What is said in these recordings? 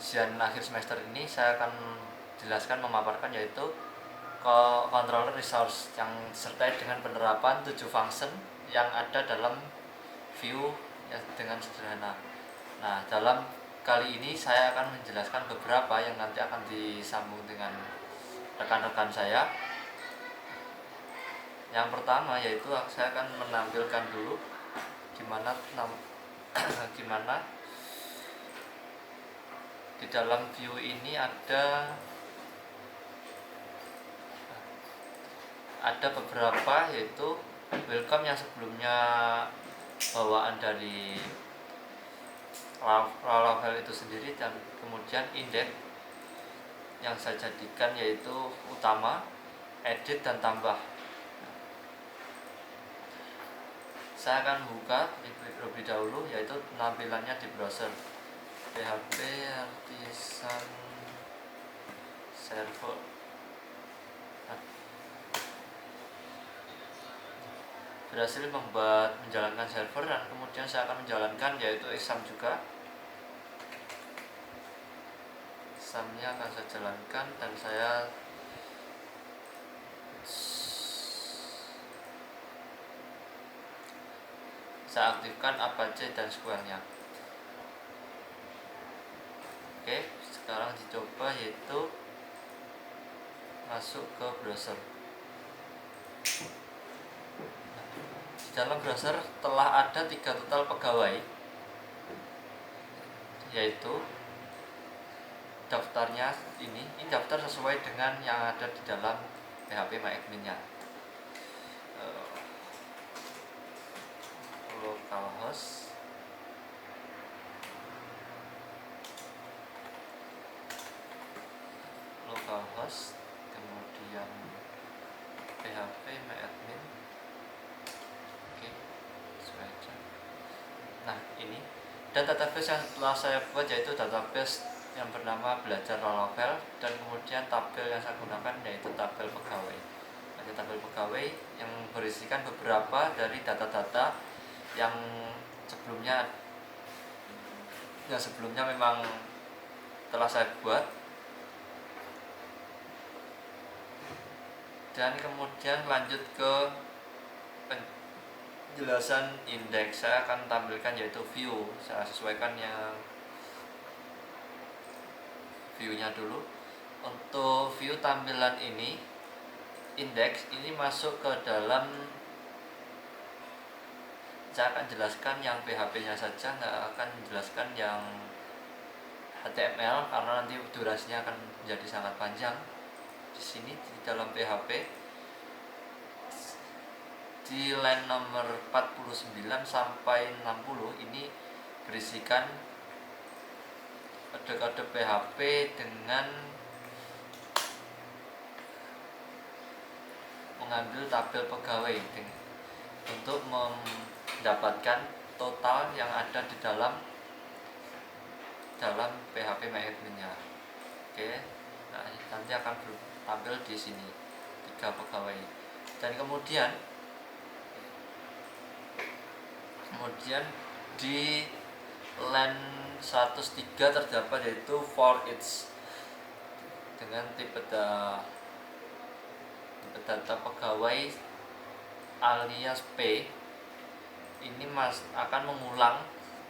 ujian akhir semester ini saya akan jelaskan memaparkan yaitu controller resource yang disertai dengan penerapan 7 function yang ada dalam view ya, dengan sederhana. Nah, dalam kali ini saya akan menjelaskan beberapa yang nanti akan disambung dengan rekan-rekan saya. Yang pertama yaitu saya akan menampilkan dulu gimana di dalam view ini ada beberapa, yaitu welcome yang sebelumnya bawaan dari Laravel itu sendiri, dan kemudian index yang saya jadikan yaitu utama, edit dan tambah. Saya akan buka terlebih dahulu yaitu tampilannya di browser PHP Artisan Server. Berhasil menjalankan server, dan kemudian saya akan menjalankan yaitu exam juga. Examnya akan saya jalankan dan saya aktifkan Apache dan SQL-nya. Oke, sekarang dicoba yaitu masuk ke browser. Di dalam browser telah ada 3 total pegawai, yaitu daftarnya ini daftar sesuai dengan yang ada di dalam PHP MyAdmin-nya. localhost kemudian PHP MyAdmin. Oke, sesuai aja. Nah, ini dan database yang telah saya buat yaitu database yang bernama belajar Laravel, dan kemudian tabel yang saya gunakan yaitu tabel pegawai. Ada tabel pegawai yang berisikan beberapa dari data-data yang sebelumnya memang telah saya buat. Dan kemudian lanjut ke penjelasan indeks. Saya akan tampilkan yaitu view. Saya sesuaikan yang view-nya dulu. Untuk view tampilan ini, indeks ini masuk ke dalam, saya akan jelaskan yang PHP-nya saja, nggak akan menjelaskan yang HTML karena nanti durasinya akan menjadi sangat panjang. Di sini di dalam PHP di line nomor 49 sampai 60 ini berisikan kode-kode PHP dengan mengambil tabel pegawai untuk mendapatkan total yang ada di dalam PHP MyAdmin-nya. Oke, nah nanti akan tampil di sini 3 pegawai. Dan kemudian di line 103 terdapat yaitu for each dengan tipe data pegawai alias P. Ini akan mengulang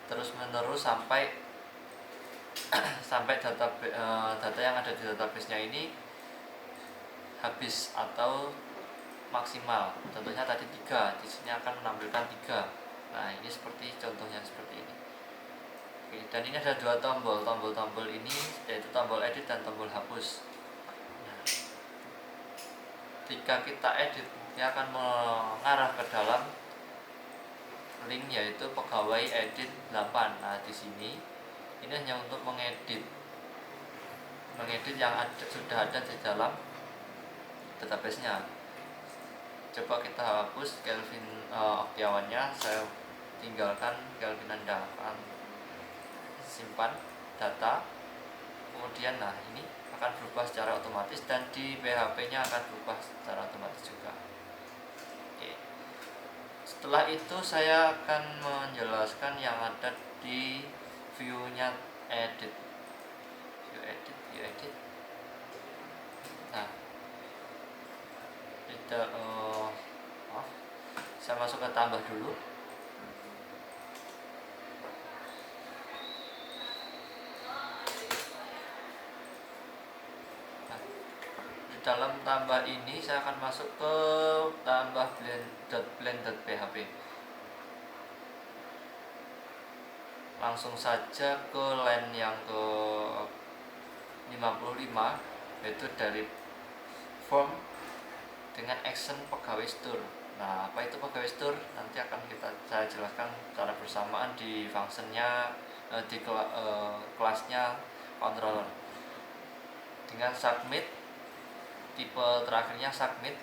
terus menerus sampai data yang ada di database-nya ini habis atau maksimal. Contohnya tadi 3, di sini akan menampilkan 3. Nah, ini seperti contohnya seperti ini. Oke, dan ini ada 2 tombol. Tombol ini yaitu tombol edit dan tombol hapus. Nah, ketika kita edit, dia akan mengarah ke dalam link yaitu pegawai edit 8. Nah, di sini ini hanya untuk mengedit yang sudah ada di dalam database-nya. Coba kita hapus Kelvin Oktiawannya, saya tinggalkan Kelvin Anda, akan simpan data. Kemudian nah ini akan berubah secara otomatis, dan di PHP-nya akan berubah secara otomatis juga. Oke. Setelah itu saya akan menjelaskan yang ada di view-nya edit. Saya masuk ke tambah dulu. Nah, di dalam tambah ini saya akan masuk ke tambah blend.blend.php. Langsung saja ke line yang ke 55, yaitu dari form dengan action pegawai store. Nah, apa itu pegawai store? Nanti akan saya jelaskan secara bersamaan di functionnya, di kelasnya controller. Dengan submit, tipe terakhirnya submit,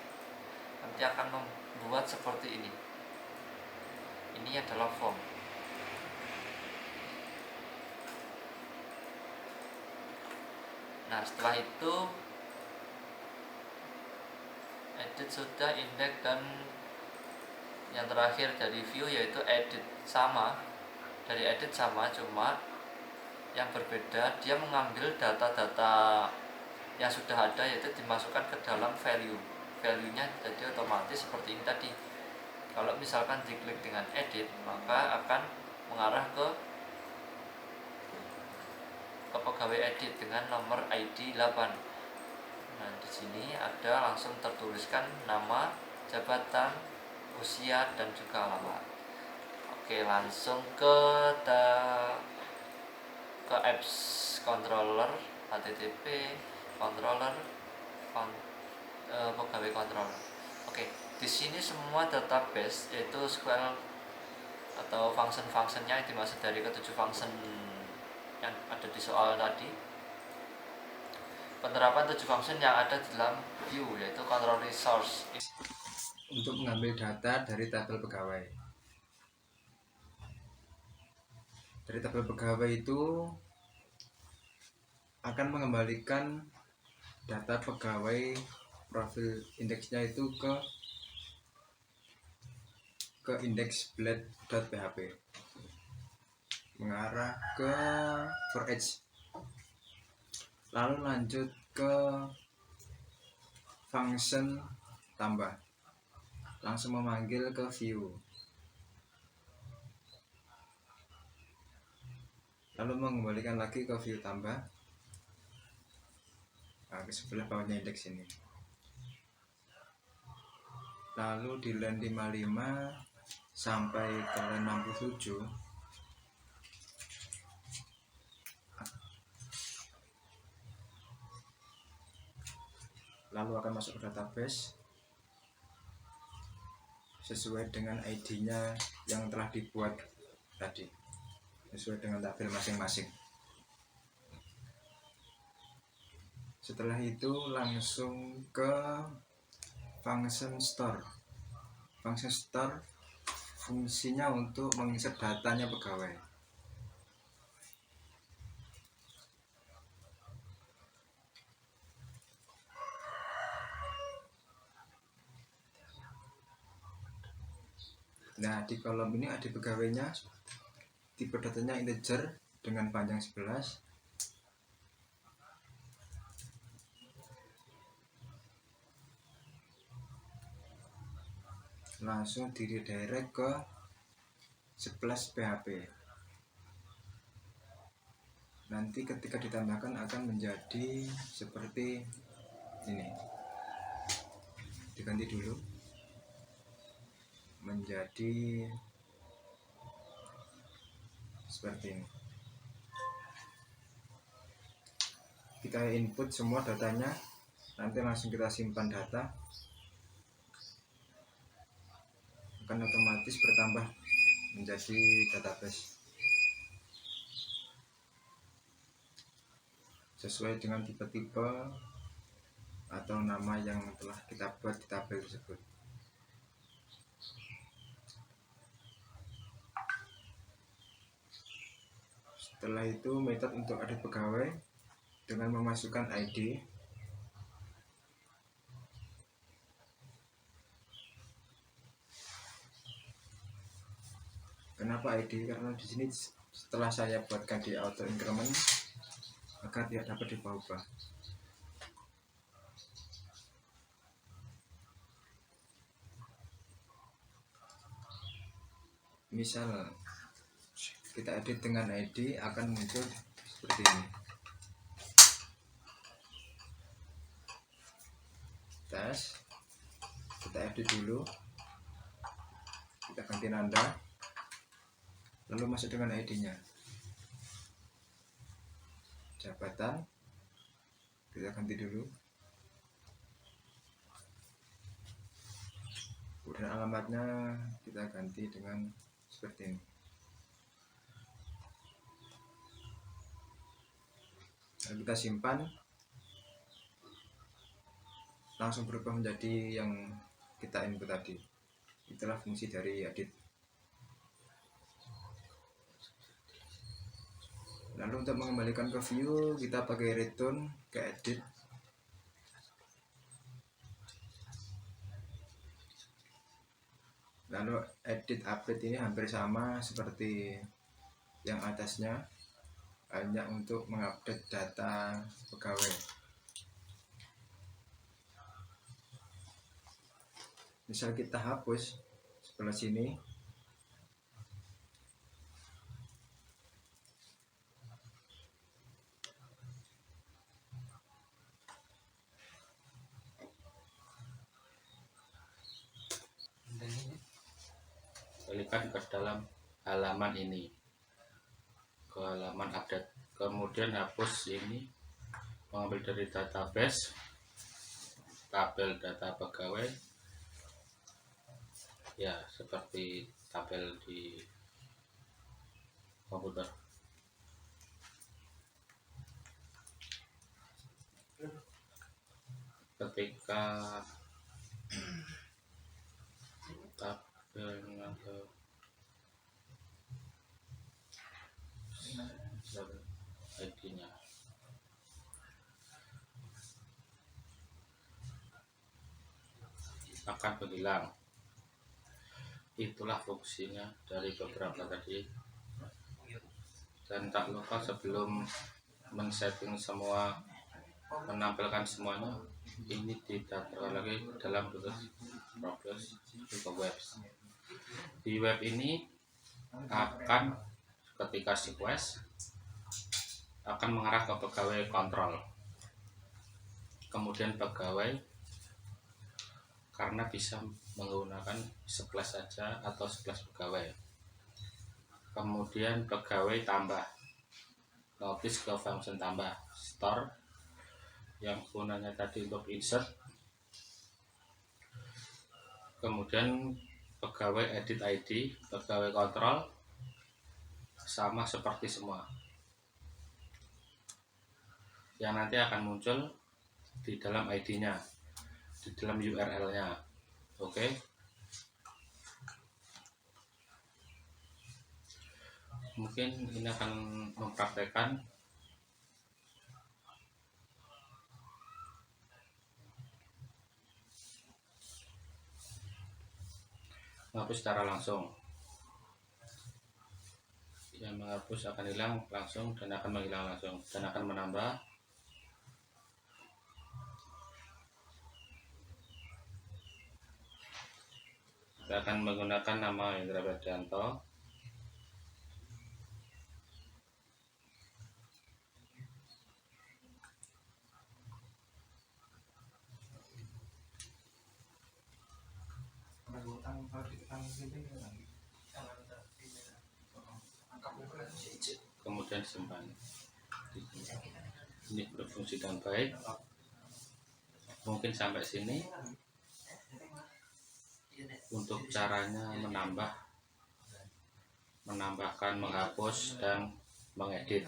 nanti akan membuat seperti ini. Ini adalah form. Nah, setelah itu edit sudah, index, dan yang terakhir dari view yaitu edit. Sama, dari edit sama, cuma yang berbeda dia mengambil data-data yang sudah ada, yaitu dimasukkan ke dalam value-nya, jadi otomatis seperti ini tadi. Kalau misalkan diklik dengan edit, maka akan mengarah ke pegawai edit dengan nomor ID 8. Nah, di sini ada langsung tertuliskan nama, jabatan, usia, dan juga alamat. Oke, langsung ke apps controller, http controller, pegawai controller. Oke, di sini semua database yaitu SQL atau function-functionnya yang dimaksud dari ke-7 function yang ada di soal tadi. Penerapan 7 function yang ada di dalam view yaitu control resource untuk mengambil data dari tabel pegawai. Dari tabel pegawai itu akan mengembalikan data pegawai profil indeksnya itu ke indeks blend.php, mengarah ke for each, lalu lanjut ke function tambah, langsung memanggil ke view, lalu mengembalikan lagi ke view tambah, ke sebelah bawahnya indeks ini. Lalu di line 55 sampai ke line 67 lalu akan masuk ke database sesuai dengan ID-nya yang telah dibuat tadi, sesuai dengan tabel masing-masing. Setelah itu langsung ke function store. Function store fungsinya untuk menginsert datanya pegawai. Nah, di kolom ini ada pegawainya, tipe datanya integer dengan panjang 11. Langsung di redirect ke 11 PHP. Nanti ketika ditambahkan akan menjadi seperti ini. Diganti dulu menjadi seperti ini. Kita input semua datanya, nanti langsung kita simpan data, akan otomatis bertambah menjadi database sesuai dengan tipe-tipe atau nama yang telah kita buat di tabel tersebut. Setelah itu metode untuk edit pegawai dengan memasukkan ID. Kenapa ID? Karena di sini setelah saya buatkan di auto increment agar tidak dapat diubah. Misal kita edit dengan ID akan muncul seperti ini. Tes, kita edit dulu, kita ganti nanda, lalu masuk dengan ID-nya. Jabatan kita ganti dulu, kemudian alamatnya kita ganti dengan seperti ini. Lalu kita simpan, langsung berubah menjadi yang kita input tadi. Itulah fungsi dari edit. Lalu untuk mengembalikan ke view, kita pakai return ke edit. Lalu edit update ini hampir sama seperti yang atasnya, hanya untuk mengupdate data pegawai. Misal kita hapus sebelah sini, balikan ke dalam halaman ini, ke halaman update, kemudian hapus ini, mengambil dari database, tabel data pegawai ya seperti tabel di komputer. Ketika tabelnya ID-nya akan menghilang. Itulah fungsinya dari beberapa tadi. Dan tak lupa sebelum men-setting semua, menampilkan semuanya, ini ditaruh lagi dalam progress ke web. Di web ini akan ketika request akan mengarah ke pegawai kontrol, kemudian pegawai karena bisa menggunakan splash saja atau splash pegawai, kemudian pegawai tambah, notice ke function tambah, store yang gunanya tadi untuk insert, kemudian pegawai edit ID, pegawai kontrol sama seperti semua yang nanti akan muncul di dalam ID-nya, di dalam URL-nya. Oke. Mungkin ini akan mempraktekkan menghapus secara langsung. Yang menghapus akan hilang langsung dan akan menghilang langsung dan akan menambah. Kita akan menggunakan nama Indra Berdianto. Kemudian simpan. Ini berfungsi dengan baik. Mungkin sampai sini. Untuk caranya menambahkan, menghapus, dan mengedit.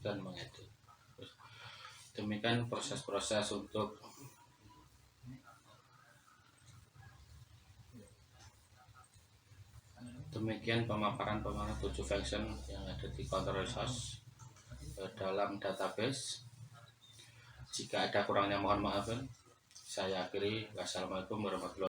Dan mengedit. Demikian proses-proses untuk pemaparan 7 function yang ada di control resource dalam database. Jika ada kurangnya mohon maaf. Saya akhiri. Wassalamualaikum warahmatullahi wabarakatuh.